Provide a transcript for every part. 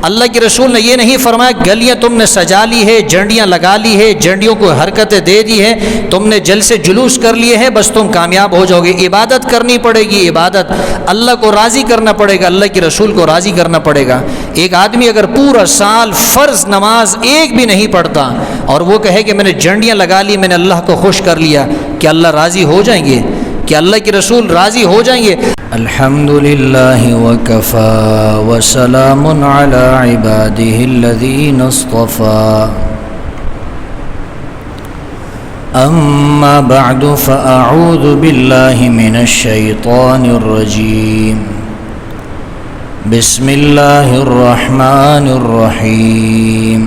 اللہ کے رسول نے یہ نہیں فرمایا گلیاں تم نے سجا لی ہے، جھنڈیاں لگا لی ہے، جھنڈیوں کو حرکتیں دے دی ہے، تم نے جلسے جلوس کر لیے ہیں، بس تم کامیاب ہو جاؤ گے۔ عبادت کرنی پڑے گی، عبادت اللہ کو راضی کرنا پڑے گا، اللہ کے رسول کو راضی کرنا پڑے گا۔ ایک آدمی اگر پورا سال فرض نماز ایک بھی نہیں پڑھتا اور وہ کہے کہ میں نے جھنڈیاں لگا لی، میں نے اللہ کو خوش کر لیا، کیا اللہ راضی ہو جائیں گے؟ کیا اللہ کے رسول راضی ہو جائیں گے؟ الحمدللہ وکفی وسلام علی عبادہ الذین اصطفی، اما بعد فاعوذ باللہ من الشیطان الرجیم، بسم اللہ الرحمن الرحیم۔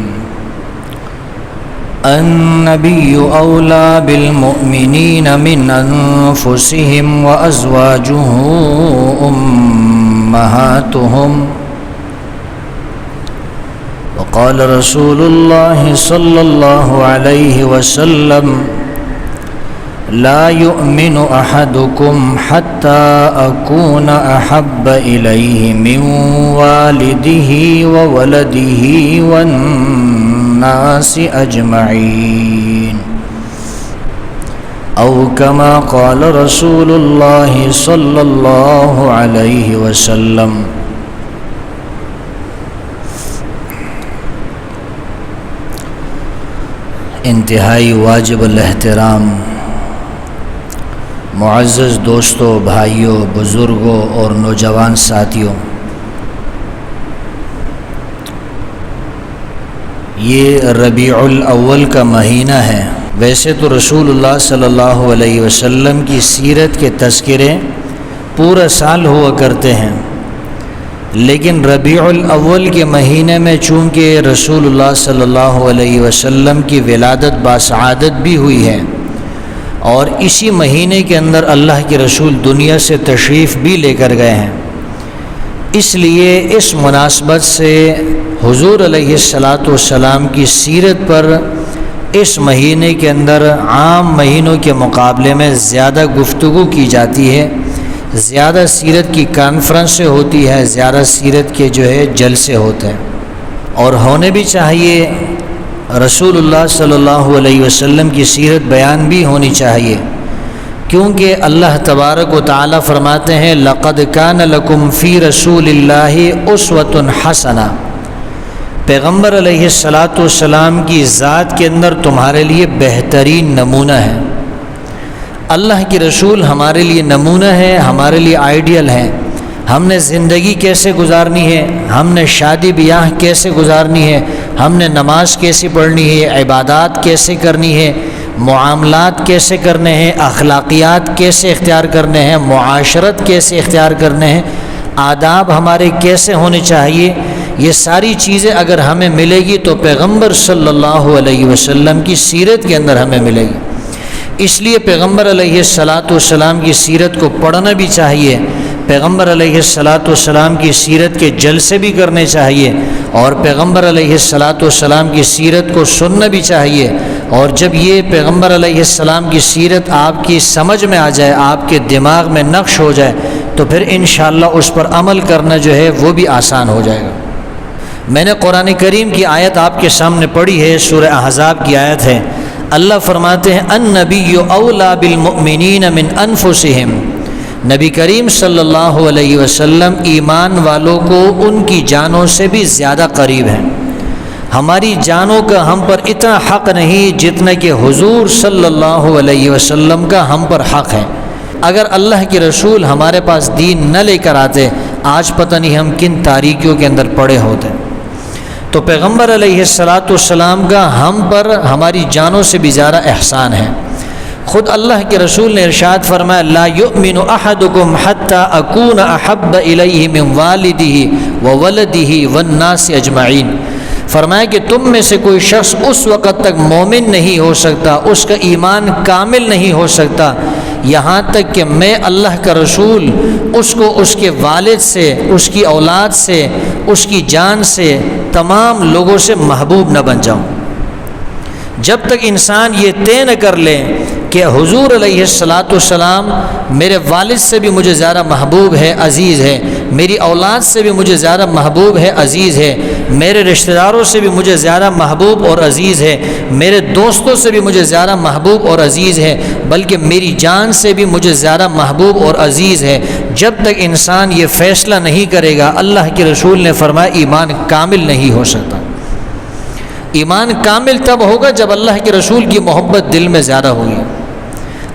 النبی اولی بالمؤمنین من انفسهم وازواجه امہاتهم، وقال رسول اللہ صلی اللہ علیہ وسلم لا يؤمن احدكم حتى اكون احب اليه من والده وولده والناس اجمعين، او كما قال رسول الله صلى الله عليه وسلم۔ انتہائی واجب الاحترام معزز دوستوں، بھائیوں، بزرگوں اور نوجوان ساتھیوں، یہ ربیع الاول کا مہینہ ہے۔ ویسے تو رسول اللہ صلی اللہ علیہ وسلم کی سیرت کے تذکرے پورا سال ہوا کرتے ہیں، لیکن ربیع الاول کے مہینے میں چونکہ رسول اللہ صلی اللہ علیہ وسلم کی ولادت باسعادت بھی ہوئی ہے اور اسی مہینے کے اندر اللہ کے رسول دنیا سے تشریف بھی لے کر گئے ہیں، اس لیے اس مناسبت سے حضور علیہ السلام کی سیرت پر اس مہینے کے اندر عام مہینوں کے مقابلے میں زیادہ گفتگو کی جاتی ہے، زیادہ سیرت کی کانفرنسیں ہوتی ہے، زیادہ سیرت کے جلسے ہوتے ہیں، اور ہونے بھی چاہیے۔ رسول اللہ صلی اللہ علیہ وسلم کی سیرت بیان بھی ہونی چاہیے، کیونکہ اللہ تبارک و تعالی فرماتے ہیں لَقَدْ كَانَ لَكُمْ فِي رَسُولِ اللَّهِ أُسْوَةٌ حَسَنَةٌ، پیغمبر علیہ السلام کی ذات کے اندر تمہارے لیے بہترین نمونہ ہے۔ اللہ کی رسول ہمارے لیے نمونہ ہے، ہمارے لیے آئیڈیل ہے۔ ہم نے زندگی کیسے گزارنی ہے، ہم نے شادی بیاہ کیسے گزارنی ہے، ہم نے نماز کیسے پڑھنی ہے، عبادات کیسے کرنی ہے، معاملات کیسے کرنے ہیں، اخلاقیات کیسے اختیار کرنے ہیں، معاشرت کیسے اختیار کرنے ہیں، آداب ہمارے کیسے ہونے چاہیے، یہ ساری چیزیں اگر ہمیں ملے گی تو پیغمبر صلی اللہ علیہ وسلم کی سیرت کے اندر ہمیں ملے گی۔ اس لیے پیغمبر علیہ السلام کی سیرت کو پڑھنا بھی چاہیے، پیغمبر علیہ السلام کی سیرت کے جلسے بھی کرنے چاہیے، اور پیغمبر علیہ السلام کی سیرت کو سننا بھی چاہیے۔ اور جب یہ پیغمبر علیہ السلام کی سیرت آپ کی سمجھ میں آ جائے، آپ کے دماغ میں نقش ہو جائے، تو پھر انشاءاللہ اس پر عمل کرنا وہ بھی آسان ہو جائے گا۔ میں نے قرآن کریم کی آیت آپ کے سامنے پڑھی ہے، سورہ احزاب کی آیت ہے۔ اللہ فرماتے ہیں النبی اولی بالمؤمنین من انفسہم، نبی کریم صلی اللہ علیہ وسلم ایمان والوں کو ان کی جانوں سے بھی زیادہ قریب ہیں۔ ہماری جانوں کا ہم پر اتنا حق نہیں جتنا کہ حضور صلی اللہ علیہ وسلم کا ہم پر حق ہے۔ اگر اللہ کے رسول ہمارے پاس دین نہ لے کر آتے، آج پتہ نہیں ہم کن تاریکیوں کے اندر پڑے ہوتے۔ تو پیغمبر علیہ السلام کا ہم پر ہماری جانوں سے بھی زیادہ احسان ہے۔ خود اللہ کے رسول نے ارشاد فرمایا لا یؤمن احدکم حتی اکون احب الیہ من والدہ وولدہ والناس اجمعین، فرمایا کہ تم میں سے کوئی شخص اس وقت تک مومن نہیں ہو سکتا، اس کا ایمان کامل نہیں ہو سکتا، یہاں تک کہ میں اللہ کا رسول اس کو اس کے والد سے، اس کی اولاد سے، اس کی جان سے، تمام لوگوں سے محبوب نہ بن جاؤں۔ جب تک انسان یہ طے نہ کر لے کہ حضور علیہ الصلاۃ والسلام میرے والد سے بھی مجھے زیادہ محبوب ہے، عزیز ہے، میری اولاد سے بھی مجھے زیادہ محبوب ہے، عزیز ہے، میرے رشتہ داروں سے بھی مجھے زیادہ محبوب اور عزیز ہے، میرے دوستوں سے بھی مجھے زیادہ محبوب اور عزیز ہے، بلکہ میری جان سے بھی مجھے زیادہ محبوب اور عزیز ہے۔ جب تک انسان یہ فیصلہ نہیں کرے گا، اللہ کے رسول نے فرمایا ایمان کامل نہیں ہو سکتا۔ ایمان کامل تب ہوگا جب اللہ کے رسول کی محبت دل میں زیادہ ہوگی۔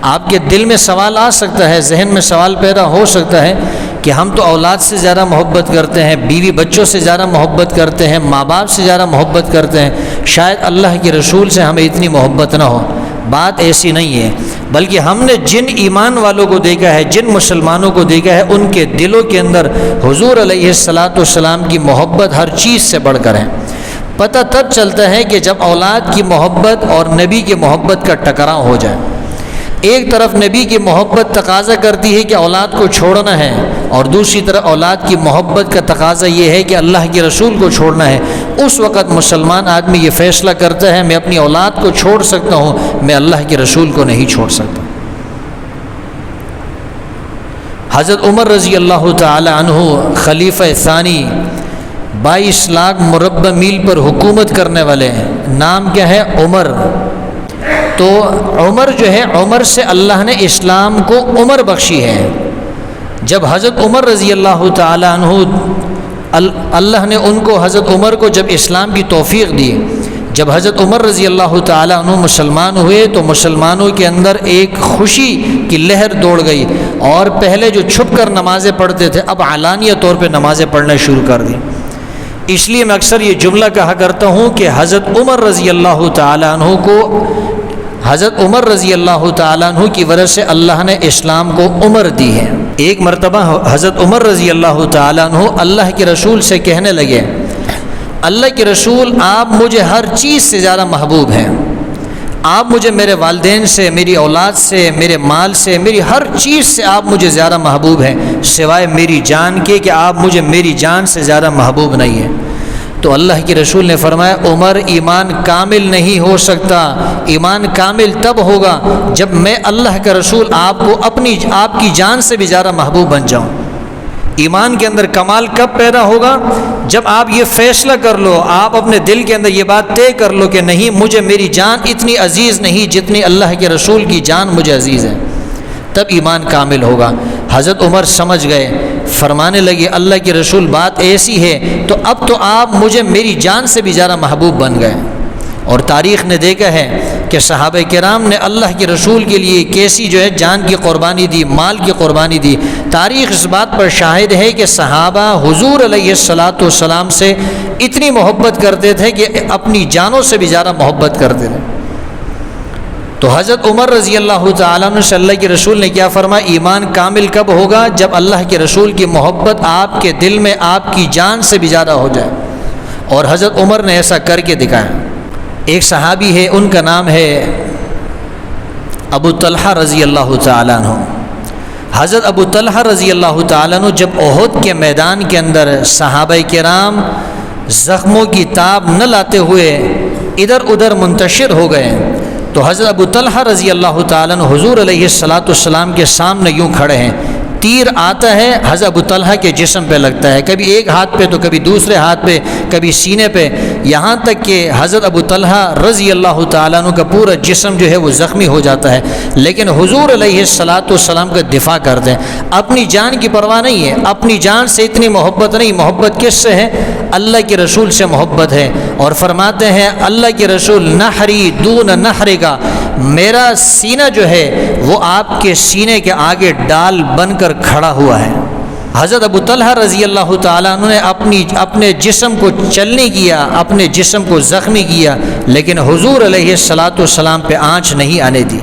آپ کے دل میں سوال آ سکتا ہے، ذہن میں سوال پیدا ہو سکتا ہے کہ ہم تو اولاد سے زیادہ محبت کرتے ہیں، بیوی بچوں سے زیادہ محبت کرتے ہیں، ماں باپ سے زیادہ محبت کرتے ہیں، شاید اللہ کے رسول سے ہمیں اتنی محبت نہ ہو۔ بات ایسی نہیں ہے، بلکہ ہم نے جن ایمان والوں کو دیکھا ہے، جن مسلمانوں کو دیکھا ہے، ان کے دلوں کے اندر حضور علیہ الصلاۃ والسلام کی محبت ہر چیز سے بڑھ کر ہے۔ پتہ تب چلتا ہے کہ جب اولاد کی محبت اور نبی کی محبت کا ٹکراؤ ہو جائے۔ ایک طرف نبی کی محبت تقاضا کرتی ہے کہ اولاد کو چھوڑنا ہے، اور دوسری طرف اولاد کی محبت کا تقاضا یہ ہے کہ اللہ کے رسول کو چھوڑنا ہے۔ اس وقت مسلمان آدمی یہ فیصلہ کرتا ہے میں اپنی اولاد کو چھوڑ سکتا ہوں، میں اللہ کے رسول کو نہیں چھوڑ سکتا۔ حضرت عمر رضی اللہ تعالی عنہ خلیفہ ثانی 22 لاکھ مربع میل پر حکومت کرنے والے ہیں۔ نام کیا ہے؟ عمر۔ تو عمر جو ہے، عمر سے اللہ نے اسلام کو عمر بخشی ہے۔ جب حضرت عمر رضی اللہ تعالی عنہ، اللہ نے ان کو، حضرت عمر کو جب اسلام کی توفیق دی، جب حضرت عمر رضی اللہ تعالی عنہ مسلمان ہوئے تو مسلمانوں کے اندر ایک خوشی کی لہر دوڑ گئی، اور پہلے جو چھپ کر نمازیں پڑھتے تھے اب علانیہ طور پہ نمازیں پڑھنا شروع کر دی۔ اس لیے میں اکثر یہ جملہ کہا کرتا ہوں کہ حضرت عمر رضی اللہ تعالی عنہ کو، حضرت عمر رضی اللہ تعالیٰ عنہ کی وجہ سے اللہ نے اسلام کو عمر دی ہے۔ ایک مرتبہ حضرت عمر رضی اللہ تعالیٰ عنہ اللہ کے رسول سے کہنے لگے، اللہ کے رسول آپ مجھے ہر چیز سے زیادہ محبوب ہیں، آپ مجھے میرے والدین سے، میری اولاد سے، میرے مال سے، میری ہر چیز سے آپ مجھے زیادہ محبوب ہیں، سوائے میری جان کے کہ آپ مجھے میری جان سے زیادہ محبوب نہیں ہیں۔ تو اللہ کے رسول نے فرمایا عمر ایمان کامل نہیں ہو سکتا، ایمان کامل تب ہوگا جب میں اللہ کا رسول آپ کو آپ کی جان سے بھی زیادہ محبوب بن جاؤں۔ ایمان کے اندر کمال کب پیدا ہوگا؟ جب آپ یہ فیصلہ کر لو، آپ اپنے دل کے اندر یہ بات طے کر لو کہ نہیں، مجھے میری جان اتنی عزیز نہیں جتنی اللہ کے رسول کی جان مجھے عزیز ہے، تب ایمان کامل ہوگا۔ حضرت عمر سمجھ گئے، فرمانے لگے اللہ کے رسول بات ایسی ہے تو اب تو آپ مجھے میری جان سے بھی زیادہ محبوب بن گئے۔ اور تاریخ نے دیکھا ہے کہ صحابہ کرام نے اللہ کے رسول کے لیے کیسی جو ہے جان کی قربانی دی، مال کی قربانی دی۔ تاریخ اس بات پر شاہد ہے کہ صحابہ حضور علیہ الصلاۃ والسلام سے اتنی محبت کرتے تھے کہ اپنی جانوں سے بھی زیادہ محبت کرتے تھے۔ تو حضرت عمر رضی اللہ تعالیٰ عنہ سے اللہ کے رسول نے کیا فرمایا؟ ایمان کامل کب ہوگا؟ جب اللہ کے رسول کی محبت آپ کے دل میں آپ کی جان سے بھی زیادہ ہو جائے۔ اور حضرت عمر نے ایسا کر کے دکھایا۔ ایک صحابی ہے، ان کا نام ہے ابو طلحہ رضی اللہ تعالیٰ عنہ۔ حضرت ابو طلحہ رضی اللہ تعالیٰ عنہ جب احد کے میدان کے اندر صحابہ کرام زخموں کی تاب نہ لاتے ہوئے ادھر ادھر منتشر ہو گئے، تو حضرت ابو طلحہ رضی اللہ تعالیٰ عنہ حضور علیہ الصلاۃ والسلام کے سامنے یوں کھڑے ہیں، تیر آتا ہے حضرت ابو طلحہ کے جسم پہ لگتا ہے، کبھی ایک ہاتھ پہ تو کبھی دوسرے ہاتھ پہ، کبھی سینے پہ، یہاں تک کہ حضرت ابو طلحہ رضی اللہ تعالیٰ عنہ کا پورا جسم جو ہے وہ زخمی ہو جاتا ہے، لیکن حضور علیہ الصلاۃ والسلام کا دفاع کرتے ہیں۔ اپنی جان کی پرواہ نہیں ہے، اپنی جان سے اتنی محبت نہیں، محبت کس سے ہے؟ اللہ کے رسول سے محبت ہے۔ اور فرماتے ہیں اللہ کے رسول نحری دون نحر کا، میرا سینہ جو ہے وہ آپ کے سینے کے آگے ڈال بن کر کھڑا ہوا ہے۔ حضرت ابو طلحہ رضی اللہ تعالیٰ عنہ نے اپنے جسم کو چلنے کیا، اپنے جسم کو زخمی کیا، لیکن حضور علیہ الصلاۃ والسلام پہ آنچ نہیں آنے دی۔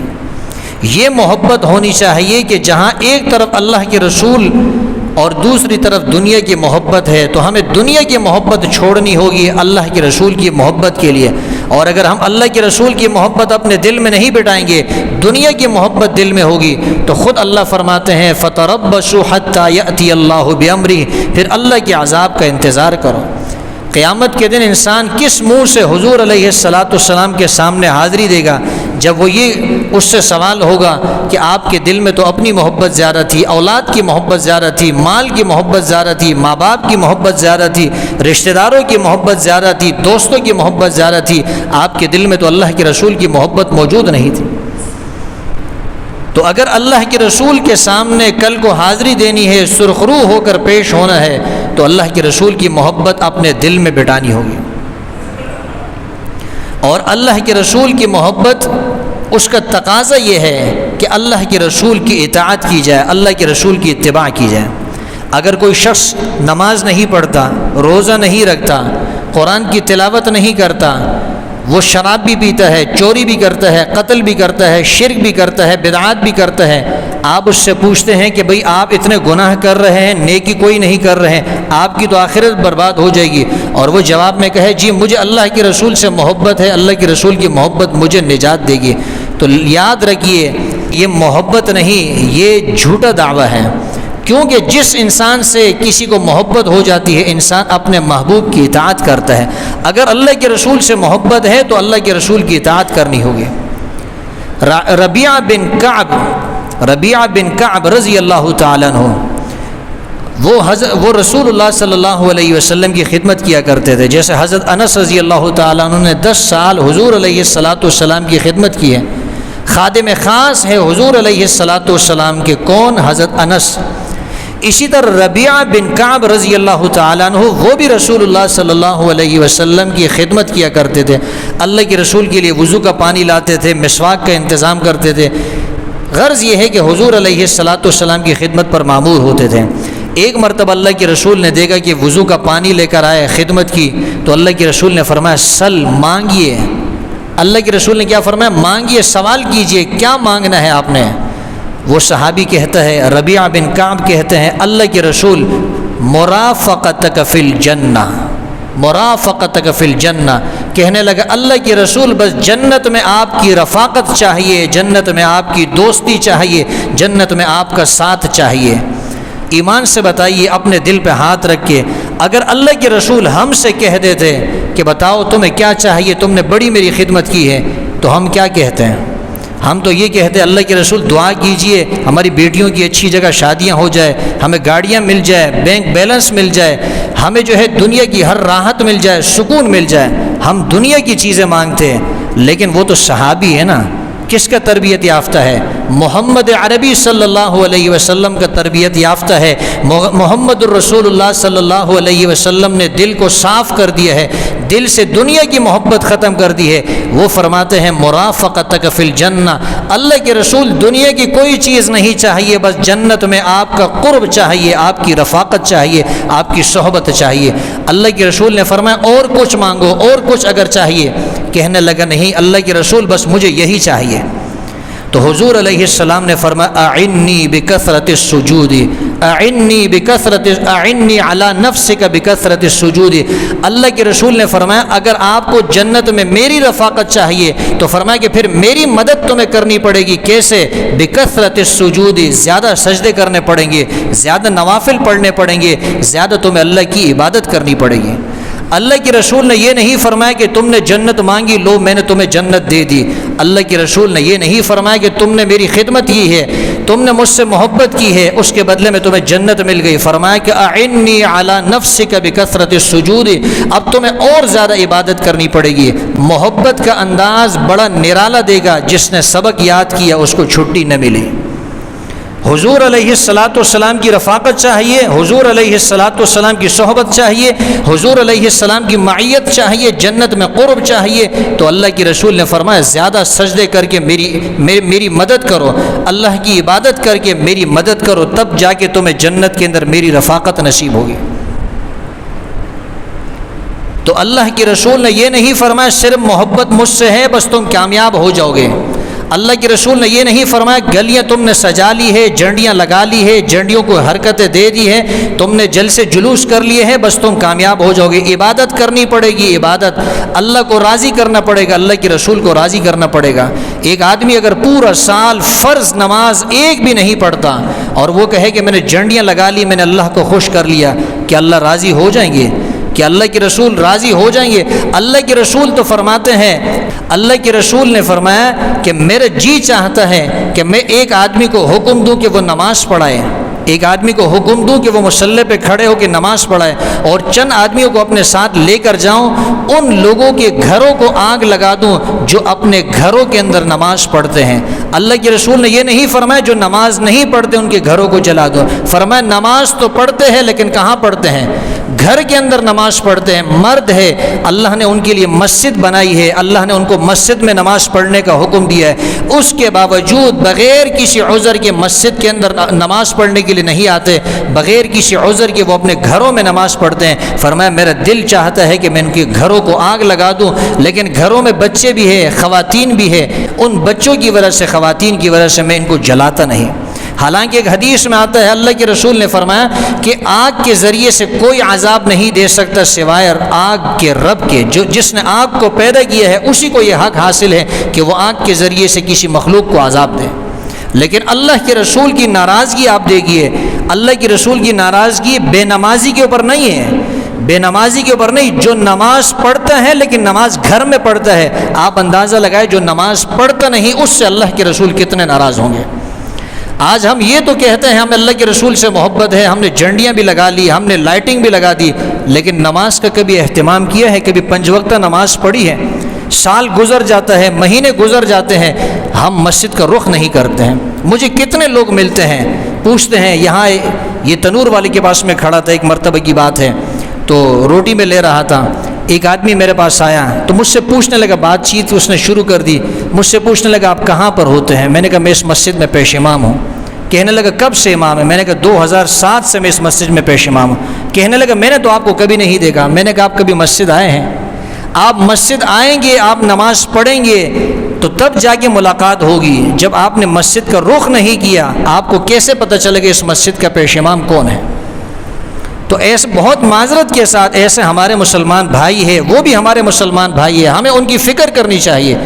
یہ محبت ہونی چاہیے کہ جہاں ایک طرف اللہ کے رسول اور دوسری طرف دنیا کی محبت ہے تو ہمیں دنیا کی محبت چھوڑنی ہوگی اللہ کے رسول کی محبت کے لیے۔ اور اگر ہم اللہ کے رسول کی محبت اپنے دل میں نہیں بٹھائیں گے، دنیا کی محبت دل میں ہوگی، تو خود اللہ فرماتے ہیں فَتَرَبَّصُوا حَتَّى يَأْتِيَ اللَّهُ بِأَمْرِهِ، پھر اللہ کے عذاب کا انتظار کرو۔ قیامت کے دن انسان کس منہ سے حضور علیہ الصلاۃ والسلام کے سامنے حاضری دے گا؟ جب وہ یہ اس سے سوال ہوگا کہ آپ کے دل میں تو اپنی محبت زیادہ تھی، اولاد کی محبت زیادہ تھی، مال کی محبت زیادہ تھی، ماں باپ کی محبت زیادہ تھی، رشتہ داروں کی محبت زیادہ تھی، دوستوں کی محبت زیادہ تھی، آپ کے دل میں تو اللہ کے رسول کی محبت موجود نہیں تھی۔ تو اگر اللہ کے رسول کے سامنے کل کو حاضری دینی ہے، سرخرو ہو کر پیش ہونا ہے، تو اللہ کے رسول کی محبت اپنے دل میں بٹھانی ہوگی، اور اللہ کے رسول کی محبت اس کا تقاضا یہ ہے کہ اللہ کے رسول کی اطاعت کی جائے، اللہ کے رسول کی اتباع کی جائے۔ اگر کوئی شخص نماز نہیں پڑھتا، روزہ نہیں رکھتا، قرآن کی تلاوت نہیں کرتا، وہ شراب بھی پیتا ہے، چوری بھی کرتا ہے، قتل بھی کرتا ہے، شرک بھی کرتا ہے، بدعات بھی کرتا ہے، آپ اس سے پوچھتے ہیں کہ بھئی آپ اتنے گناہ کر رہے ہیں، نیکی کوئی نہیں کر رہے ہیں، آپ کی تو آخرت برباد ہو جائے گی، اور وہ جواب میں کہے جی مجھے اللہ کے رسول سے محبت ہے، اللہ کے رسول کی محبت مجھے نجات دے گی، تو یاد رکھیے یہ محبت نہیں، یہ جھوٹا دعویٰ ہے، کیونکہ جس انسان سے کسی کو محبت ہو جاتی ہے انسان اپنے محبوب کی اطاعت کرتا ہے۔ اگر اللہ کے رسول سے محبت ہے تو اللہ کے رسول کی اطاعت کرنی ہوگی۔ ربیعہ بن کعب رضی اللہ تعالیٰ عنہ وہ رسول اللہ صلی اللہ علیہ وسلم کی خدمت کیا کرتے تھے، جیسے حضرت انس رضی اللہ تعالیٰ عنہ نے 10 سال حضور علیہ السلام کی خدمت کی ہے، خادم خاص ہے حضور علیہ السلام کے، کون؟ حضرت انس۔ اسی طرح ربیعہ بن کعب رضی اللہ تعالیٰ عنہ وہ بھی رسول اللہ صلی اللہ علیہ وسلم کی خدمت کیا کرتے تھے، اللہ کے رسول کے لیے وضو کا پانی لاتے تھے، مسواک کا انتظام کرتے تھے۔ غرض یہ ہے کہ حضور علیہ السلام کی خدمت پر مامور ہوتے تھے۔ ایک مرتبہ اللہ کے رسول نے دیکھا کہ وضو کا پانی لے کر آئے، خدمت کی، تو اللہ کے رسول نے فرمایا سل، مانگیے۔ اللہ کے رسول نے کیا فرمایا؟ مانگیے، سوال کیجئے، کیا مانگنا ہے آپ نے؟ وہ صحابی کہتا ہے، ربیعہ بن کعب کہتے ہیں اللہ کے رسول مرافقتک فی الجنہ، مرافقتک فی الجنہ، کہنے لگا اللہ کے رسول بس جنت میں آپ کی رفاقت چاہیے، جنت میں آپ کی دوستی چاہیے، جنت میں آپ کا ساتھ چاہیے۔ ایمان سے بتائیے، اپنے دل پہ ہاتھ رکھ کے، اگر اللہ کے رسول ہم سے کہہ دیتے کہ بتاؤ تمہیں کیا چاہیے، تم نے بڑی میری خدمت کی ہے، تو ہم کیا کہتے ہیں؟ ہم تو یہ کہتے ہیں اللہ کے رسول دعا کیجئے ہماری بیٹیوں کی اچھی جگہ شادیاں ہو جائے، ہمیں گاڑیاں مل جائے، بینک بیلنس مل جائے، ہمیں جو ہے دنیا کی ہر راحت مل جائے، سکون مل جائے۔ ہم دنیا کی چیزیں مانگتے ہیں، لیکن وہ تو صحابی ہے نا، کس کا تربیت یافتہ ہے؟ محمد عربی صلی اللہ علیہ وسلم کا تربیت یافتہ ہے۔ محمد الرسول اللہ صلی اللہ علیہ وسلم نے دل کو صاف کر دیا ہے، دل سے دنیا کی محبت ختم کر دی ہے۔ وہ فرماتے ہیں مرافقتک فی الجنہ، اللہ کے رسول دنیا کی کوئی چیز نہیں چاہیے، بس جنت میں آپ کا قرب چاہیے، آپ کی رفاقت چاہیے، آپ کی صحبت چاہیے۔ اللہ کے رسول نے فرمایا اور کچھ مانگو، اور کچھ اگر چاہیے، کہنے لگا نہیں اللہ کے رسول بس مجھے یہی چاہیے۔ تو حضور علیہ السلام نے فرمایا اعنی بکثرت السجود، اعنی علی نفسک بکثرت السجود۔ اللہ کے رسول نے فرمایا اگر آپ کو جنت میں میری رفاقت چاہیے تو فرمایا کہ پھر میری مدد تمہیں کرنی پڑے گی۔ کیسے؟ بکثرت السجود، زیادہ سجدے کرنے پڑیں گے، زیادہ نوافل پڑھنے پڑیں گے، زیادہ تمہیں اللہ کی عبادت کرنی پڑے گی۔ اللہ کے رسول نے یہ نہیں فرمایا کہ تم نے جنت مانگی، لو میں نے تمہیں جنت دے دی۔ اللہ کے رسول نے یہ نہیں فرمایا کہ تم نے میری خدمت کی ہے، تم نے مجھ سے محبت کی ہے، اس کے بدلے میں تمہیں جنت مل گئی۔ فرمایا کہ اعنی علی نفسک بکثرت السجود، اب تمہیں اور زیادہ عبادت کرنی پڑے گی۔ محبت کا انداز بڑا نرالا دے گا، جس نے سبق یاد کیا اس کو چھٹی نہ ملی۔ حضور علیہ السلام کی رفاقت چاہیے، حضور علیہ السلام کی صحبت چاہیے، حضور علیہ السلام کی معیت چاہیے، جنت میں قرب چاہیے، تو اللہ کے رسول نے فرمایا زیادہ سجدے کر کے میری مدد کرو، اللہ کی عبادت کر کے میری مدد کرو، تب جا کے تمہیں جنت کے اندر میری رفاقت نصیب ہوگی۔ تو اللہ کے رسول نے یہ نہیں فرمایا صرف محبت مجھ سے ہے بس تم کامیاب ہو جاؤ گے۔ اللہ کے رسول نے یہ نہیں فرمایا گلیاں تم نے سجا لی ہے، جھنڈیاں لگا لی ہے، جھنڈیوں کو حرکتیں دے دی ہے، تم نے جلسے جلوس کر لیے ہیں بس تم کامیاب ہو جاؤ گے۔ عبادت کرنی پڑے گی، عبادت اللہ کو راضی کرنا پڑے گا، اللہ کے رسول کو راضی کرنا پڑے گا۔ ایک آدمی اگر پورا سال فرض نماز ایک بھی نہیں پڑھتا اور وہ کہے کہ میں نے جھنڈیاں لگا لی، میں نے اللہ کو خوش کر لیا، کہ اللہ راضی ہو جائیں گے؟ کہ اللہ کے رسول راضی ہو جائیں گے؟ اللہ کے رسول تو فرماتے ہیں، اللہ کے رسول نے فرمایا کہ میرا جی چاہتا ہے کہ میں ایک آدمی کو حکم دوں کہ وہ نماز پڑھائے، ایک آدمی کو حکم دوں کہ وہ مصلی پہ کھڑے ہو کے نماز پڑھائے، اور چند آدمیوں کو اپنے ساتھ لے کر جاؤں، ان لوگوں کے گھروں کو آگ لگا دوں جو اپنے گھروں کے اندر نماز پڑھتے ہیں۔ اللہ کے رسول نے یہ نہیں فرمایا جو نماز نہیں پڑھتے ان کے گھروں کو جلا دو، فرمایا نماز تو پڑھتے ہیں لیکن کہاں پڑھتے ہیں؟ گھر کے اندر نماز پڑھتے ہیں، مرد ہے، اللہ نے ان کے لیے مسجد بنائی ہے، اللہ نے ان کو مسجد میں نماز پڑھنے کا حکم دیا ہے، اس کے باوجود بغیر کسی عذر کے مسجد کے اندر نماز پڑھنے کے لیے نہیں آتے، بغیر کسی عذر کے وہ اپنے گھروں میں نماز پڑھتے ہیں۔ فرمایا میرا دل چاہتا ہے کہ میں ان کے گھروں کو آگ لگا دوں، لیکن گھروں میں بچے بھی ہیں، خواتین بھی ہیں، ان بچوں کی وجہ سے، خواتین کی وجہ سے میں ان کو جلاتا نہیں۔ حالانکہ ایک حدیث میں آتا ہے اللہ کے رسول نے فرمایا کہ آگ کے ذریعے سے کوئی عذاب نہیں دے سکتا سوائے آگ کے رب کے، جس نے آگ کو پیدا کیا ہے اسی کو یہ حق حاصل ہے کہ وہ آگ کے ذریعے سے کسی مخلوق کو عذاب دے۔ لیکن اللہ کے رسول کی ناراضگی آپ دیکھیے، اللہ کے رسول کی ناراضگی بے نمازی کے اوپر نہیں ہے، بے نمازی کے اوپر نہیں، جو نماز پڑھتا ہے لیکن نماز گھر میں پڑھتا ہے، آپ اندازہ لگائے جو نماز پڑھتا نہیں اس سے اللہ کے رسول کتنے ناراض ہوں گے۔ آج ہم یہ تو کہتے ہیں ہم اللہ کے رسول سے محبت ہے، ہم نے جھنڈیاں بھی لگا لی، ہم نے لائٹنگ بھی لگا دی، لیکن نماز کا کبھی اہتمام کیا ہے؟ کبھی 5 وقتہ نماز پڑھی ہے؟ سال گزر جاتا ہے، مہینے گزر جاتے ہیں، ہم مسجد کا رخ نہیں کرتے ہیں۔ مجھے کتنے لوگ ملتے ہیں پوچھتے ہیں، یہاں یہ تنور والے کے پاس میں کھڑا تھا، ایک مرتبہ کی بات ہے، تو روٹی میں لے رہا تھا، ایک آدمی میرے پاس آیا تو مجھ سے پوچھنے لگا، بات چیت اس نے شروع کر دی، مجھ سے پوچھنے لگا آپ کہاں پر ہوتے ہیں؟ میں نے کہا میں اس مسجد میں پیش امام ہوں۔ کہنے لگا کب سے امام ہے؟ میں نے کہا 2007 سے میں اس مسجد میں پیش امام ہوں۔ کہنے لگا میں نے تو آپ کو کبھی نہیں دیکھا۔ میں نے کہا آپ کبھی مسجد آئے ہیں؟ آپ مسجد آئیں گے، آپ نماز پڑھیں گے تو تب جا کے ملاقات ہوگی۔ جب آپ نے مسجد کا رخ نہیں کیا آپ کو کیسے پتہ چلے گا اس مسجد کا پیش امام کون ہے؟ تو ایسے بہت معذرت کے ساتھ ایسے ہمارے مسلمان بھائی ہیں، وہ بھی ہمارے مسلمان بھائی ہیں، ہمیں ان کی فکر کرنی چاہیے۔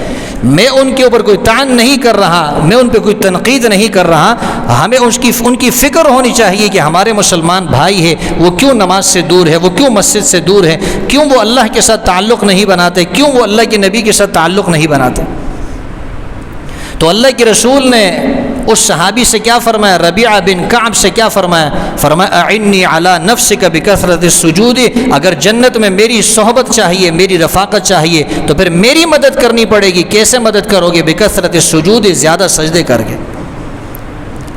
میں ان کے اوپر کوئی طعن نہیں کر رہا، میں ان پہ کوئی تنقید نہیں کر رہا، ہمیں ان کی فکر ہونی چاہیے کہ ہمارے مسلمان بھائی ہیں وہ کیوں نماز سے دور ہے، وہ کیوں مسجد سے دور ہے، کیوں وہ اللہ کے ساتھ تعلق نہیں بناتے، کیوں وہ اللہ کے نبی کے ساتھ تعلق نہیں بناتے۔ تو اللہ کے رسول نے اس صحابی سے کیا فرمایا؟ ربیعہ بن کعب سے کیا فرمایا؟ فرمایا اعنی علی نفسک بکثرۃ السجود، اگر جنت میں میری صحبت چاہیے، میری رفاقت چاہیے تو پھر میری مدد کرنی پڑے گی۔ کیسے مدد کرو گے؟ بکثرۃ السجود، زیادہ سجدے کر کے۔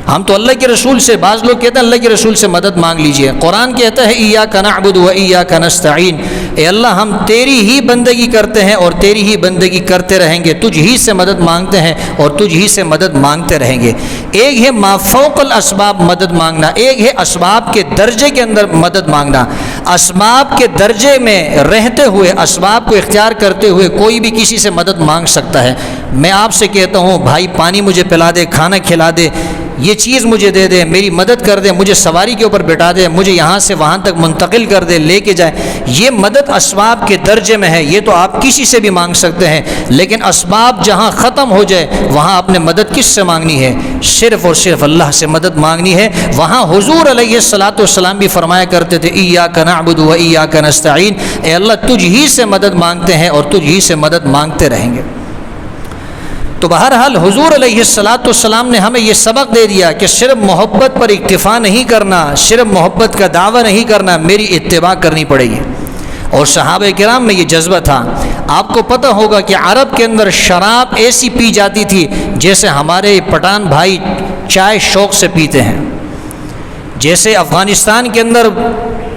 ہم تو اللہ کے رسول سے، بعض لوگ کہتے ہیں اللہ کے رسول سے مدد مانگ لیجئے، قرآن کہتا ہے ایاک نعبد و ایاک نستعین، اے اللہ ہم تیری ہی بندگی کرتے ہیں اور تیری ہی بندگی کرتے رہیں گے، تجھ ہی سے مدد مانگتے ہیں اور تجھ ہی سے مدد مانگتے رہیں گے۔ ایک ہے ما فوق الاسباب مدد مانگنا، ایک ہے اسباب کے درجے کے اندر مدد مانگنا۔ اسباب کے درجے میں رہتے ہوئے، اسباب کو اختیار کرتے ہوئے کوئی بھی کسی سے مدد مانگ سکتا ہے۔ میں آپ سے کہتا ہوں بھائی پانی مجھے پلا دے، کھانا کھلا دے، یہ چیز مجھے دے دے، میری مدد کر دے، مجھے سواری کے اوپر بٹھا دے، مجھے یہاں سے وہاں تک منتقل کر دے، لے کے جائے، یہ مدد اسباب کے درجے میں ہے۔ یہ تو آپ کسی سے بھی مانگ سکتے ہیں، لیکن اسباب جہاں ختم ہو جائے وہاں آپ نے مدد کس سے مانگنی ہے؟ صرف اور صرف اللہ سے مدد مانگنی ہے۔ وہاں حضور علیہ الصلاۃ والسلام بھی فرمایا کرتے تھے ایاک نعبد و ایاک نستعین، اے اللہ تجھ ہی سے مدد مانگتے ہیں اور تجھ ہی سے مدد مانگتے رہیں گے۔ تو بہرحال حضور علیہ الصلاۃ والسلام نے ہمیں یہ سبق دے دیا کہ صرف محبت پر اکتفا نہیں کرنا، صرف محبت کا دعویٰ نہیں کرنا، میری اتباع کرنی پڑے گی۔ اور صحابہ کرام میں یہ جذبہ تھا۔ آپ کو پتہ ہوگا کہ عرب کے اندر شراب ایسی پی جاتی تھی جیسے ہمارے پٹھان بھائی چائے شوق سے پیتے ہیں، جیسے افغانستان کے اندر،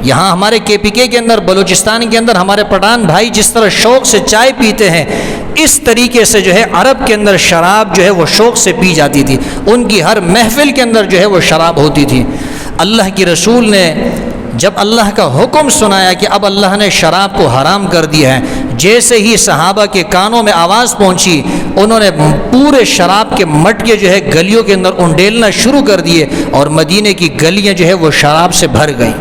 یہاں ہمارے KPK کے اندر، بلوچستان کے اندر ہمارے پٹھان بھائی جس طرح شوق سے چائے پیتے ہیں، اس طریقے سے جو ہے عرب کے اندر شراب جو ہے وہ شوق سے پی جاتی تھی۔ ان کی ہر محفل کے اندر جو ہے وہ شراب ہوتی تھی۔ اللہ کی رسول نے جب اللہ کا حکم سنایا کہ اب اللہ نے شراب کو حرام کر دیا ہے، جیسے ہی صحابہ کے کانوں میں آواز پہنچی انہوں نے پورے شراب کے مٹکے جو ہے گلیوں کے اندر انڈیلنا شروع کر دیے اور مدینے کی گلیاں جو ہے وہ شراب سے بھر گئیں۔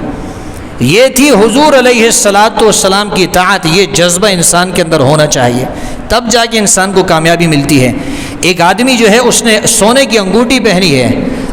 یہ تھی حضور علیہ الصلاۃ والسلام کی اطاعت۔ یہ جذبہ انسان کے اندر ہونا چاہیے، تب جا کے انسان کو کامیابی ملتی ہے۔ ایک آدمی جو ہے اس نے سونے کی انگوٹھی پہنی ہے،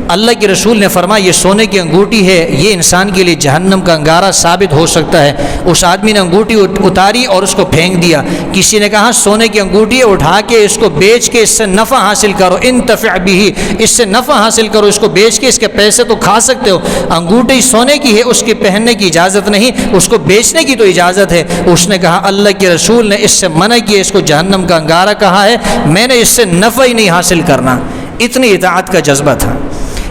اللہ کے رسول نے فرمایا یہ سونے کی انگوٹھی ہے، یہ انسان کے لیے جہنم کا انگارہ ثابت ہو سکتا ہے۔ اس آدمی نے انگوٹھی اتاری اور اس کو پھینک دیا۔ کسی نے کہا سونے کی انگوٹھی اٹھا کے اس کو بیچ کے اس سے نفع حاصل کرو، انتفع بھی، اس سے نفع حاصل کرو، اس کو بیچ کے اس کے پیسے تو کھا سکتے ہو۔ انگوٹھی سونے کی ہے، اس کی پہننے کی اجازت نہیں، اس کو بیچنے کی تو اجازت ہے۔ اس نے کہا اللہ کے رسول نے اس سے منع کیا، اس کو جہنم کا انگارہ کہا ہے، میں نے اس سے نفع ہی نہیں حاصل کرنا۔ اتنی اطاعت کا جذبہ تھا۔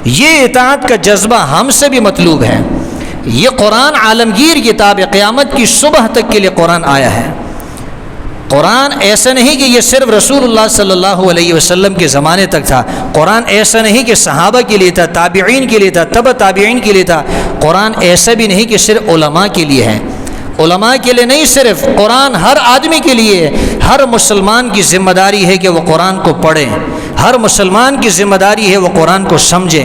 یہ اطاعت کا جذبہ ہم سے بھی مطلوب ہے۔ یہ قرآن عالمگیر کتاب ہے، قیامت کی صبح تک کے لیے قرآن آیا ہے۔ قرآن ایسا نہیں کہ یہ صرف رسول اللہ صلی اللہ علیہ وسلم کے زمانے تک تھا، قرآن ایسا نہیں کہ صحابہ کے لیے تھا، تابعین کے لیے تھا، تبع تابعین کے لیے تھا، قرآن ایسا بھی نہیں کہ صرف علماء کے لیے ہے، علماء کے لیے نہیں، صرف قرآن ہر آدمی کے لیے ہے۔ ہر مسلمان کی ذمہ داری ہے کہ وہ قرآن کو پڑھیں، ہر مسلمان کی ذمہ داری ہے وہ قرآن کو سمجھیں۔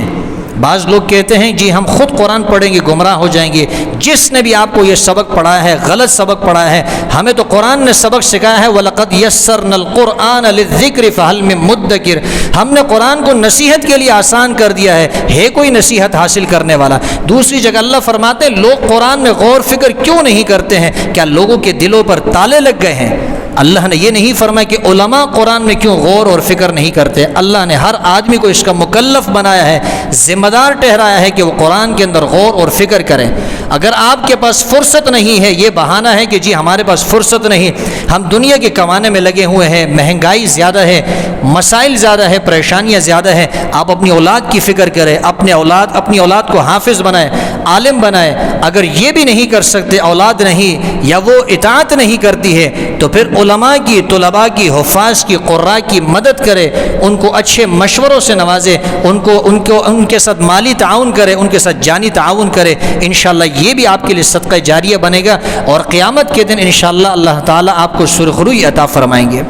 بعض لوگ کہتے ہیں جی ہم خود قرآن پڑھیں گے گمراہ ہو جائیں گے۔ جس نے بھی آپ کو یہ سبق پڑھایا ہے غلط سبق پڑھایا ہے، ہمیں تو قرآن نے سبق سکھایا ہے وَلَقَدْ يَسَّرْنَا الْقُرْآنَ لِلذِّكْرِ فَهَلْ مِن مُدَّكِرٍ۔ ہم نے قرآن کو نصیحت کے لیے آسان کر دیا ہے کوئی نصیحت حاصل کرنے والا؟ دوسری جگہ اللہ فرماتے ہیں لوگ قرآن میں غور فکر کیوں نہیں کرتے ہیں؟ کیا لوگوں کے دلوں پر تالے لگ گئے ہیں؟ اللہ نے یہ نہیں فرمایا کہ علماء قرآن میں کیوں غور اور فکر نہیں کرتے۔ اللہ نے ہر آدمی کو اس کا مکلف بنایا ہے، ذمہ دار ٹھہرایا ہے کہ وہ قرآن کے اندر غور اور فکر کریں۔ اگر آپ کے پاس فرصت نہیں ہے، یہ بہانہ ہے کہ جی ہمارے پاس فرصت نہیں، ہم دنیا کے کمانے میں لگے ہوئے ہیں، مہنگائی زیادہ ہے، مسائل زیادہ ہے، پریشانیاں زیادہ ہیں، آپ اپنی اولاد کی فکر کریں، اپنی اولاد کو حافظ بنائیں، عالم بنائیں۔ اگر یہ بھی نہیں کر سکتے، اولاد نہیں یا وہ اطاعت نہیں کرتی ہے، تو پھر علماء کی، طلباء کی، حفاظ کی، قراء کی مدد کرے، ان کو اچھے مشوروں سے نوازے، ان کے ساتھ مالی تعاون کرے، ان کے ساتھ جانی تعاون کرے۔ انشاءاللہ یہ بھی آپ کے لیے صدقہ جاریہ بنے گا، اور قیامت کے دن انشاءاللہ اللہ تعالیٰ آپ کو سرخروئی عطا فرمائیں گے۔